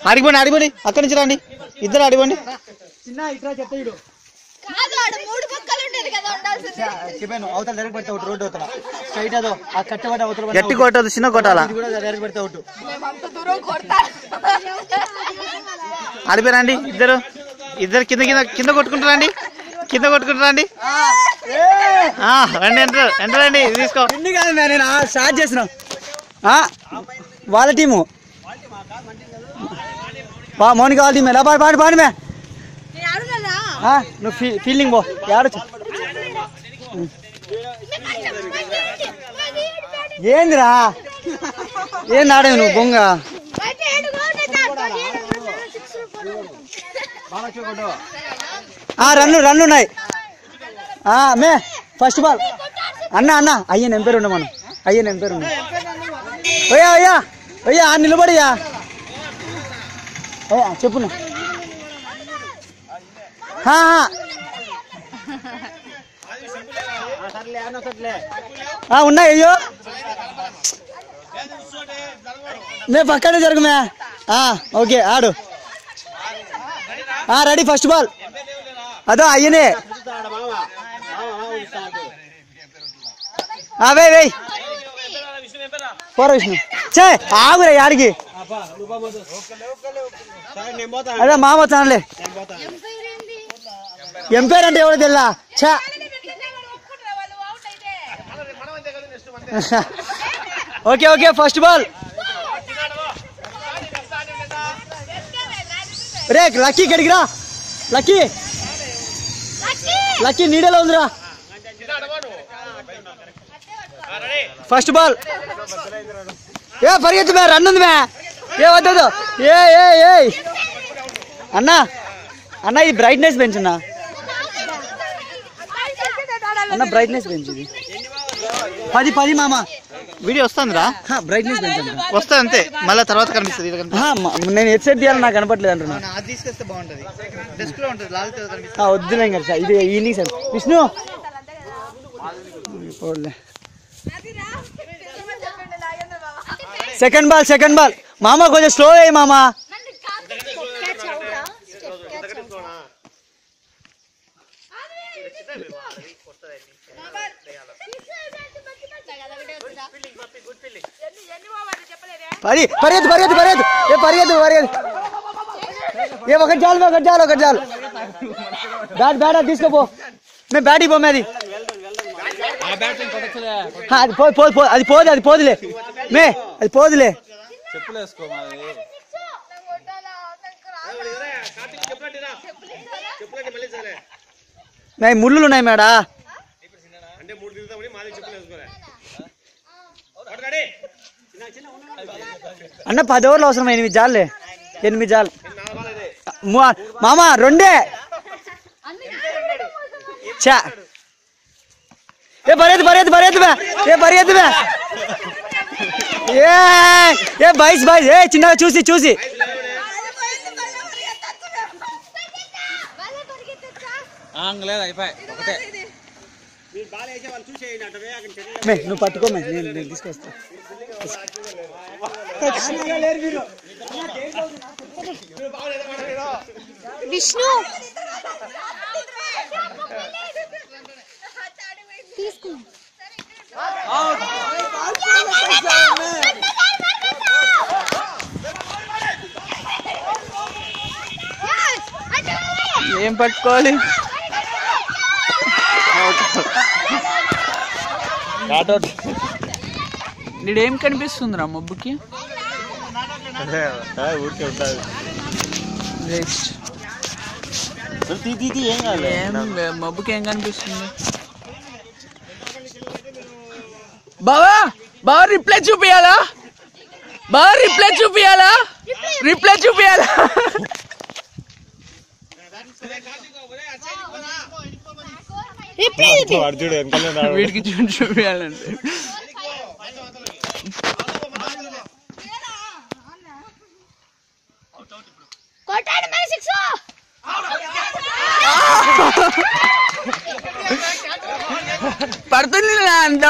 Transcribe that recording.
అడిగిపోండి అడిగిపోండి అక్కడి నుంచి రండి ఇద్దరు అడిగిపోండి అవతల డైరెక్ట్ పెడతా రోడ్డు అవతల స్ట్రైట్ అదో ఆ కట్టబడి అవతల గట్టి కొట్టదు చిన్న కొట్టాలా డైరెక్ట్ పెడతా అవుట్ అడిపోయారండి ఇద్దరు ఇద్దరు కింద కింద కింద కొట్టుకుంటారండి కింద కొట్టుకుంటారండి రండి ఎంటర్ ఎంటర్ అండి తీసుకో కాదు నేను స్టార్ట్ చేసిన వాళ్ళ టీము మౌనిక వాళ్ళ టీమే పాడి పాడి పాడి మే నువ్వు ఫీల్డింగ్ పో ఆడచ్చు ఏందిరా ఏంది ఆడేవి నువ్వు బొంగ రన్ను రన్ను ఉన్నాయి మే ఫస్ట్ బాల్ అన్న అన్న అయ్యా నేను పేరు ఉన్నా మనం అయ్యా నేను పేరు ఉన్నా అయ్యా అయ్యా అయ్యా నిలబడియా అయ్యా చెప్పు ఉన్నాయి అయ్యో మే పక్కనే జరుగుమే ఓకే ఆడు రెడీ ఫస్ట్ బాల్ అదో అయ్యనే వేయ్ పోరా విష్ణు చే ఆగురా యాడికి అదే మామ ఛానలే ఎంపైర్ అంటే ఎవరో తెల్లా చా ఓకే ఓకే ఫస్ట్ బాల్ రే లక్కీ గడిగిరా లక్కీ లక్కీ నీడలో ఉందిరా ఫస్ట్ బాల్ పరిగెత్తు మే రన్ ఉంది మే వద్దు ఏ అన్నా అన్న ఇది బ్రైట్నెస్ పెంచున్నా అన్న బ్రైట్నెస్ పెంచు 10 మామ వీడియో వస్తుందిరా బ్రైట్నెస్ పెంచండి వస్తుంది అంతే మళ్ళీ తర్వాత కనిపిస్తుంది నేను హెడ్సెట్ తీయాలని నాకు కనపట్లేదు అంటున్నా తీసుకొస్తే బాగుంటుంది వద్దులే ఇంకా ఇది evening sir Vishnu second ball మామ కొంచెం స్లో అయ్యి మామ పరిగెత్తు ఒకటి చాలు బ్యాట్ తీసుకోపో మేము బ్యాట్ ఇవ్వమే అది పోదులే మే అది పోదులే ముళ్ళు ఉన్నాయి మేడా అన్న 10 ఓవర్లు అవసరం 8 జాలే 8 జాలు మామ 2 చా పరిగెత్తు బాయ్స్ చిన్నగా చూసి నువ్వు పట్టుకో నేను తీసుకొస్తా విష్ణు ఏం పట్టుకోవాలి నీడేం కనిపిస్తుందిరా మబ్బుకి మబ్బుకి ఏం కనిపిస్తుంది బావా రిప్లై చూపియాలా వీడికి చూపియాలంటే పడుతుంది అంత